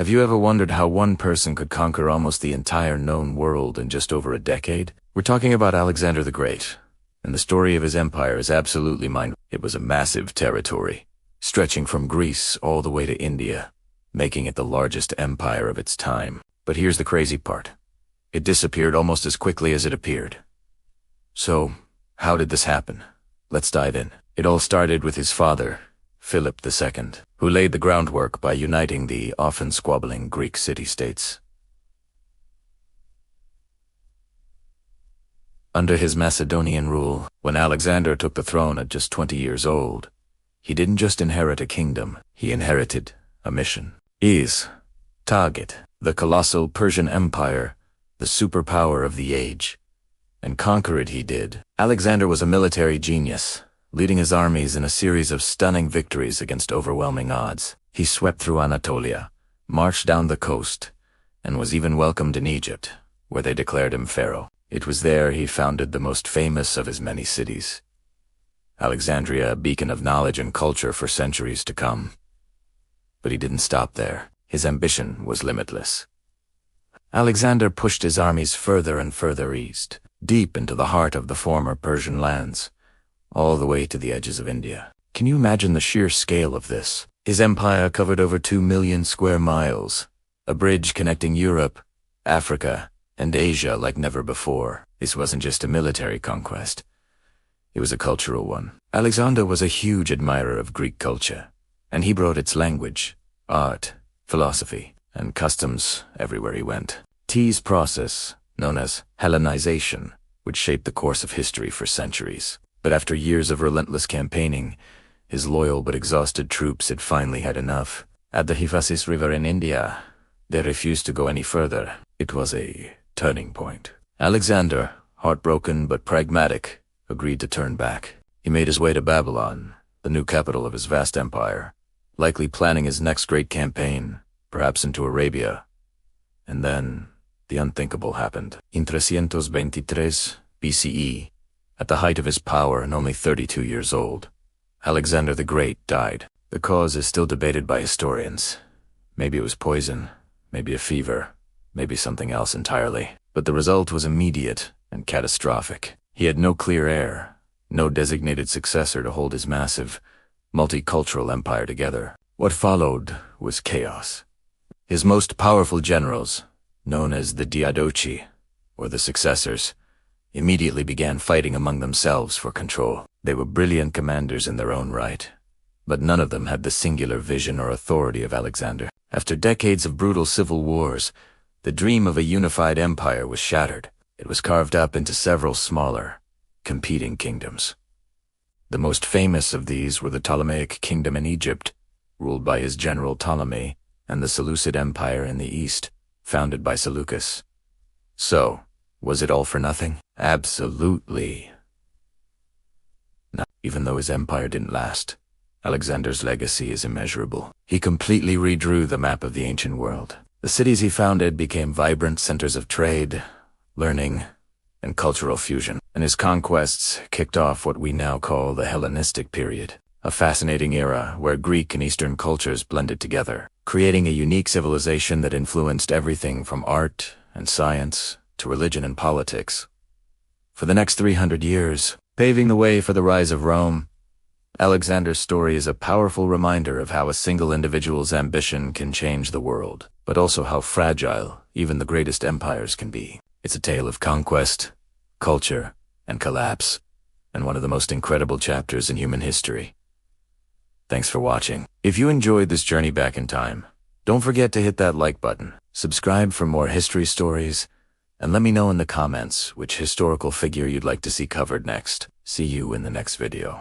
Have you ever wondered how one person could conquer almost the entire known world in just over a decade? We're talking about Alexander the Great, and the story of his empire is absolutely mind. It was a massive territory, stretching from Greece all the way to India, making it the largest empire of its time. But here's the crazy part. It disappeared almost as quickly as it appeared. So, how did this happen? Let's dive in. It all started with his father, Philip II, who laid the groundwork by uniting the often squabbling Greek city-states. Under his Macedonian rule, when Alexander took the throne at just 20 years old, he didn't just inherit a kingdom, he inherited a mission. His target, the colossal Persian Empire, the superpower of the age. And conquer it he did. Alexander was a military genius, leading his armies in a series of stunning victories against overwhelming odds. He swept through Anatolia, marched down the coast, and was even welcomed in Egypt, where they declared him Pharaoh. It was there he founded the most famous of his many cities, Alexandria, a beacon of knowledge and culture for centuries to come. But he didn't stop there. His ambition was limitless. Alexander pushed his armies further and further east, deep into the heart of the former Persian lands, all the way to the edges of India. Can you imagine the sheer scale of this? His empire covered over 2 million square miles, a bridge connecting Europe, Africa, and Asia like never before. This wasn't just a military conquest. It was a cultural one. Alexander was a huge admirer of Greek culture, and he brought its language, art, philosophy, and customs everywhere he went. His process, known as Hellenization, would shape the course of history for centuries. But after years of relentless campaigning, his loyal but exhausted troops had finally had enough. At the Hyphasis River in India, they refused to go any further. It was a turning point. Alexander, heartbroken but pragmatic, agreed to turn back. He made his way to Babylon, the new capital of his vast empire, likely planning his next great campaign, perhaps into Arabia. And then, the unthinkable happened. In 323 BCE, at the height of his power and only 32 years old, Alexander the Great died. The cause is still debated by historians. Maybe it was poison, maybe a fever, maybe something else entirely. But the result was immediate and catastrophic. He had no clear heir, no designated successor to hold his massive, multicultural empire together. What followed was chaos. His most powerful generals, known as the Diadochi, or the successors, immediately began fighting among themselves for control. They were brilliant commanders in their own right, but none of them had the singular vision or authority of Alexander. After decades of brutal civil wars, the dream of a unified empire was shattered. It was carved up into several smaller, competing kingdoms. The most famous of these were the Ptolemaic kingdom in Egypt, ruled by his general Ptolemy, and the Seleucid Empire in the east, founded by Seleucus. So, was it all for nothing? Absolutely not. Even though his empire didn't last, Alexander's legacy is immeasurable. He completely redrew the map of the ancient world. The cities he founded became vibrant centers of trade, learning, and cultural fusion, and his conquests kicked off what we now call the Hellenistic period, a fascinating era where Greek and Eastern cultures blended together, creating a unique civilization that influenced everything from art and science to religion and politics. For the next 300 years, paving the way for the rise of Rome, Alexander's story is a powerful reminder of how a single individual's ambition can change the world, but also how fragile even the greatest empires can be. It's a tale of conquest, culture, and collapse, and one of the most incredible chapters in human history. Thanks for watching. If you enjoyed this journey back in time, don't forget to hit that like button, subscribe for more history stories, and let me know in the comments which historical figure you'd like to see covered next. See you in the next video.